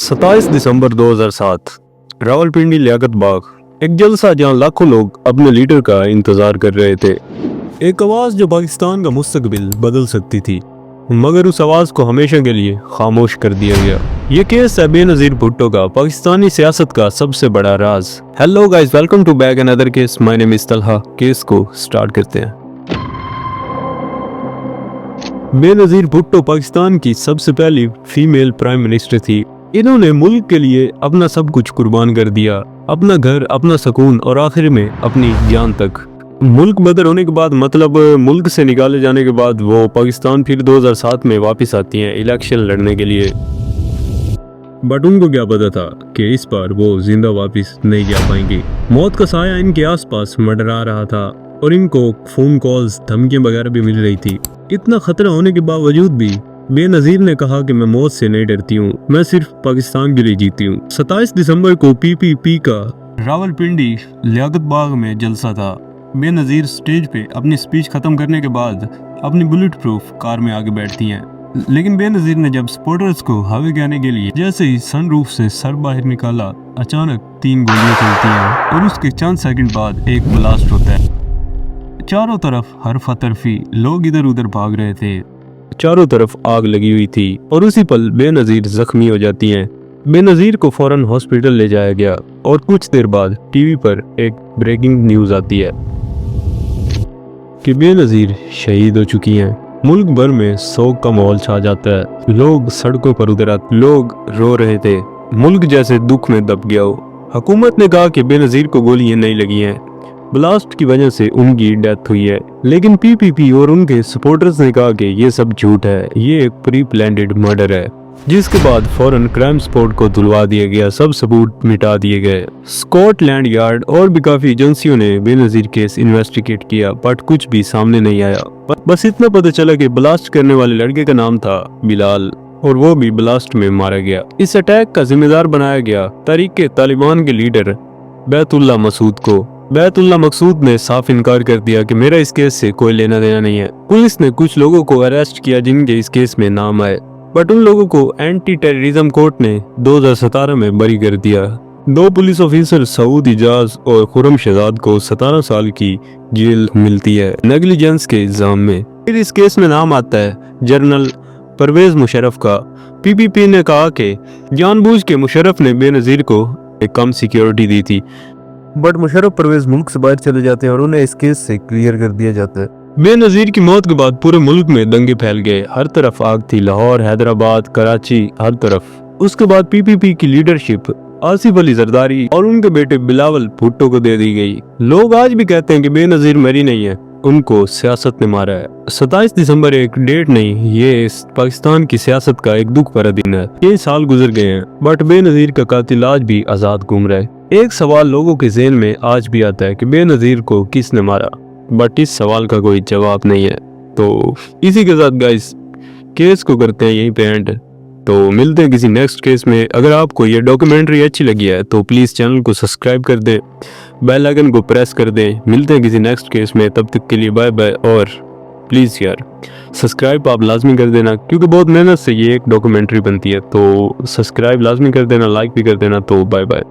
27 दिसंबर 2007 रावलपिंडी लियाकत बाग एक जलसा जहां लाखों लोग अपने लीडर का इंतजार कर रहे थे। एक आवाज जो पाकिस्तान का मुस्तकबिल बदल सकती थी, मगर उस आवाज को हमेशा के लिए खामोश कर दिया गया। ये केस है बेनजीर भुट्टो का, पाकिस्तानी सियासत का सबसे बड़ा राज। Hello guys, welcome to back another case. My name is Talha. Case को स्टार्ट करते हैं। बेनजीर भुट्टो पाकिस्तान की सबसे पहली फीमेल प्राइम मिनिस्टर थी। इन्होंने मुल्क के लिए अपना सब कुछ कुर्बान कर दिया, अपना घर, अपना सुकून और आखिर में अपनी जान तक। मुल्क बदर होने के बाद, मतलब मुल्क से निकाले जाने के बाद, वो पाकिस्तान फिर 2007 में वापस आती हैं इलेक्शन लड़ने के लिए। बट उनको क्या पता था कि इस बार वो जिंदा वापस नहीं जा पाएंगी। मौत का साया इनके आसपास मंडरा रहा था और इनको फोन कॉल्स, धमकियां वगैरह भी मिल रही थी। इतना खतरा होने के बावजूद भी बेनजीर ने कहा कि मैं मौत से नहीं डरती हूँ, मैं सिर्फ पाकिस्तान के लिए जीती हूँ। 27 दिसंबर को पीपीपी का रावलपिंडी लियाकत बाग में जलसा था। बेनजीर स्टेज पे अपनी स्पीच खत्म करने के बाद अपनी बुलेट प्रूफ कार में आगे बैठती हैं। लेकिन बेनजीर ने जब सपोर्टर्स को हवा कहने के लिए जैसे ही सनरूफ से सर बाहर निकाला, अचानक 3 गोलियां चलती हैं और उसके चंद सेकंड बाद एक ब्लास्ट होता है। चारों तरफ हरफा तरफी लोग इधर उधर भाग रहे थे, चारों तरफ आग लगी हुई थी और उसी पल बेनजीर जख्मी हो जाती हैं। बेनजीर को फौरन हॉस्पिटल ले जाया गया और कुछ देर बाद टीवी पर एक ब्रेकिंग न्यूज आती है कि बेनजीर शहीद हो चुकी हैं। मुल्क भर में शोक का माहौल छा जाता है, लोग सड़कों पर उतर आते, लोग रो रहे थे, मुल्क जैसे दुख में दब गया हो। हुकूमत ने कहा कि बेनजीर को गोलियां नहीं लगी हैं, ब्लास्ट की वजह से उनकी डेथ हुई है। लेकिन पीपीपी और उनके सपोर्टर्स ने कहा कि ये सब झूठ है, ये एक प्री प्लान्ड मर्डर है। जिसके बाद फौरन क्राइम स्पॉट को धुलवा दिया गया, सब सबूत मिटा दिए गए। स्कॉटलैंड यार्ड और भी काफी एजेंसियों ने बेनजीर केस इन्वेस्टिगेट किया, बट कुछ भी सामने नहीं आया। बस इतना पता चला कि ब्लास्ट करने वाले लड़के का नाम था बिलाल और वो भी ब्लास्ट में मारा गया। इस अटैक का जिम्मेदार बनाया गया तहरीक तालिबान के लीडर बैतुल्ला मसूद को। बैतुल्ला मकसूद ने साफ इनकार कर दिया कि मेरा इस केस से कोई लेना देना नहीं है। पुलिस ने कुछ लोगों को अरेस्ट किया जिनके इस केस में नाम आए, बट उन लोगों को एंटी टेररिज्म कोर्ट ने 2017 में बरी कर दिया। 2 पुलिस ऑफिसर सऊद इजाज और खुरम शहजाद को 17 साल की जेल मिलती है नेग्लिजेंस के इल्जाम में। फिर इस केस में नाम आता है जनरल परवेज मुशर्रफ का। पीपीपी ने कहा कि जानबूझ के मुशर्रफ ने बेनजीर को एक कम सिक्योरिटी दी थी, बट मुशर्रफ परवेज मुल्क से बाहर चले जाते हैं और उन्हें इस केस से क्लियर कर दिया जाता है। बेनजीर की मौत के बाद पूरे मुल्क में दंगे फैल गए, हर तरफ आग थी, लाहौर, हैदराबाद, कराची, हर तरफ। उसके बाद पीपीपी की लीडरशिप आसिफ अली जरदारी और उनके बेटे बिलावल भुट्टो को दे दी गई। लोग आज भी कहते हैं कि बेनजीर मरी नहीं है, उनको सियासत ने मारा है। 27 दिसंबर एक डेट नहीं, ये पाकिस्तान की सियासत का एक दुख भरा दिन है। 6 साल गुजर गए हैं, बट बेनजीर का कातिल आज भी आजाद घूम रहा है। एक सवाल लोगों के ज़हन में आज भी आता है कि बेनजीर को किसने मारा, बट इस सवाल का कोई जवाब नहीं है। तो इसी के साथ गाइस केस को करते हैं यहीं पे एंड। तो मिलते हैं किसी नेक्स्ट केस में। अगर आपको ये डॉक्यूमेंट्री अच्छी लगी है तो प्लीज़ चैनल को सब्सक्राइब कर दें, बेल आइकन को प्रेस कर दें। मिलते हैं किसी नेक्स्ट केस में, तब तक के लिए बाय बाय। और प्लीज़ यार सब्सक्राइब आप लाजमी कर देना, क्योंकि बहुत मेहनत से ये एक डॉक्यूमेंट्री बनती है। तो सब्सक्राइब लाजमी कर देना, लाइक भी कर देना। तो बाय बाय।